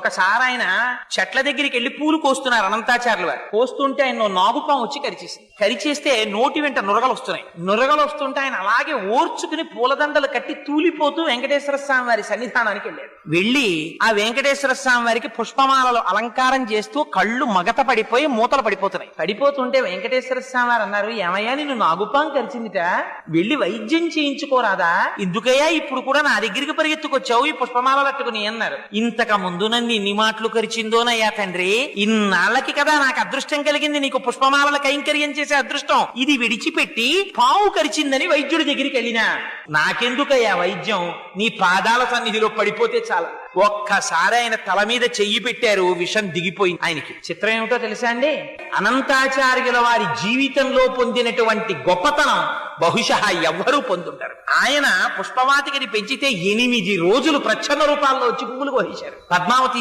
ఒకసారి ఆయన చెట్ల దగ్గరికి వెళ్లి పూలు కోస్తున్నారు అనంతాచార్యులు వారు. కోస్తుంటే ఆయన నాగుపాం వచ్చి కరిచేస్తే నోటి వెంట నురగలు వస్తున్నాయి. నురగలు వస్తుంటే ఆయన అలాగే ఓర్చుకుని పూలదండలు కట్టి తూలిపోతూ వెంకటేశ్వర స్వామి వారి సన్నిధానానికి వెళ్ళారు. వెళ్ళి ఆ వెంకటేశ్వర స్వామి వారికి పుష్పమాలలో అలంకారం చేస్తూ కళ్ళు మగత పడిపోయి మూతలు పడిపోతున్నాయి. పడిపోతుంటే వెంకటేశ్వర స్వామి వారు అన్నారు, ఏమయ్యా నిన్ను నాగుపాం కరిచిందిట, వెళ్ళి వైద్యం చేయించుకోరాదా, ఎందుకయ్యా ఇప్పుడు కూడా నా దగ్గరికి పరిగెత్తుకొచ్చావు ఈ పుష్పమాలలు అట్టుకుని అన్నారు. ఇంతకు ముందు నన్ను ఎన్ని మాటలు కరిచిందోనయ్యా తండ్రి, ఇన్నాళ్ళకి కదా నాకు అదృష్టం కలిగింది నీకు పుష్పమాలల కైంకర్యం చేసే అదృష్టం, ఇది విడిచిపెట్టి పావు కరిచిందని వైద్యుడి దగ్గరికి వెళ్ళినా నాకెందుకయ్యా వైద్యం, నీ పాదాల సన్నిధిలో పడిపోతే చాలా. ఒక్కసారి ఆయన తల మీద చెయ్యి పెట్టారు, విషం దిగిపోయింది ఆయనకి. చిత్రం ఏమిటో తెలుసా అండి, అనంతాచార్యుల వారి జీవితంలో పొందినటువంటి గొప్పతనం బహుశా ఎవ్వరూ పొందుంటారు. ఆయన పుష్పవాటికని పెంచితే 8 రోజులు ప్రచ్ఛన్న రూపాల్లో వచ్చి పువ్వులు కోసేశారు. పద్మావతి